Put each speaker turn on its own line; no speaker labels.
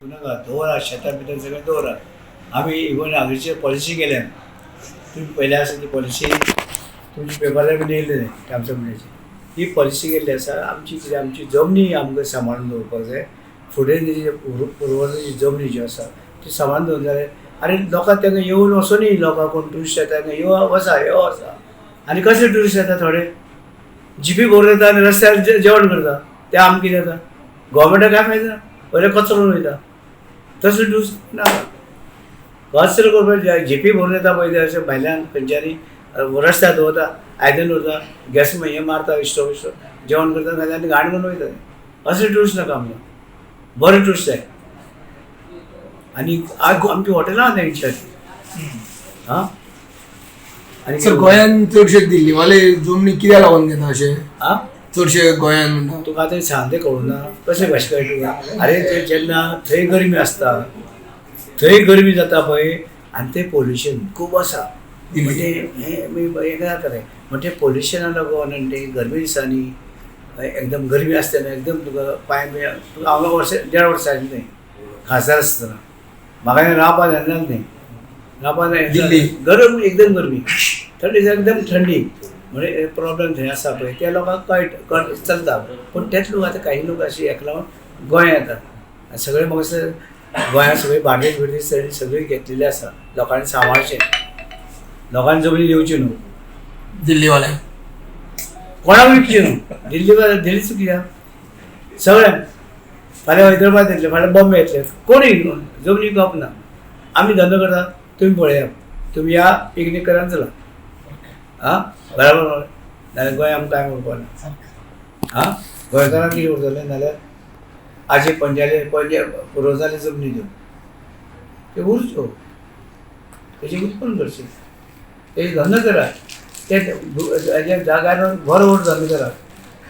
नाका दवरा शेतां भितर सगळें दवरा. आमी इवन हांगचे पॉलिसी केल्या. तुम्ही पयले आसा ती पॉलिसी तुमच्या पेपरार बीन येयल्ली न्ही टायम्स ऑफ इंडियाची. ही पॉलिसी केल्ली आसा आमची कितें आमची जमनी आमकां सांबाळून दवरपाक जाय. फुडें जी पुर्वजाची जमनी ज्यो आसा ती सांबाळून दवरली जाल्यार आनी लोकांक तांकां येवन वचूनय लोकांक कोण ट्युरिस्ट येता तांकां यो वचा यो वचा. आनी कसले ट्युरिस्ट येता थोडे जिपी भरून येता आनी रस्त्यार जेवण करता. ते आमकां कितें जाता गोवोरमेंटाक कांय फायदो ना. बरें कचरो वयता तसले ट्युरिस्ट ना. कचरो करपाक जिपी भरून येता पळय ते अशें भायल्यान खंयच्यानी रस्त्यार दवरता आयदन दवरता गॅस हें मारता स्टोव जेवण करता आनी घाण करून वयता. असले ट्युरिस्ट नाका आमकां. बरे ट्युरिस्ट जाय. आनी आमची हॉटेलां आसा तेंची हां. आनी
सर गोंयान चडशे दिल्लीवाले जमनी कित्याक लागून घेता अशें
हां
चडशे गोंयान म्हणटा
तुका आतां सांगते कळूना कशें भाशेन कळटा तुका. अरे ते जेन्ना थंय गरमी आसता थंय गरमी जाता पळय आनी तें पोल्युशन खूब आसा. म्हणजे हें जातालें म्हणजे पोल्युशनाक लागून आनी ते गरमे दिसांनी एकदम गरमी आसतना एकदम तुका पांय बी तुका हांगा वर्स 1.5 वर्सां जालीं थंय खासदार आसतना म्हाका रावपाक जायनासलें थंय. रावपाक
दिल्ली
गरम एकदम गरमी थंडी एकदम थंडी म्हणजे प्रॉब्लेम थंय आसा पळय त्या लोकांक कळट चलता. पूण तेच लोक आतां काही लोक अशे हेका लागून गोंया येतात. आनी सगळे म्हाका दिसता गोंयांत सगळी बार्देस बिर्देस सगळी घेतलेली आसा. लोकांनी सांबाळचें. लोकांनी जमनी दिवची न्हू
दिल्लीवाल्यांक
कोणाक विकची न्हू. दिल्ली चुकिया सगळ्यांक. फाल्यां हैदराबाद येतले फाल्यां बॉम्बे येतले कोणूय जमनी विकप ना. आमी धंदो करता तुमी पळया तुमी या पिकनीक करा चला आं बराबर नाल्यार गोंय आमकां कांय उरपा ना. आं गोंयकारांक कितें उरतलें नाल्यार आजे पणजे पुर्वजाले जमनी त्यो त्यो उरच्यो तेजें उत्पन्न करचें. तेजे धंदो करा. ते जाग्यार व्हर धंदो करा.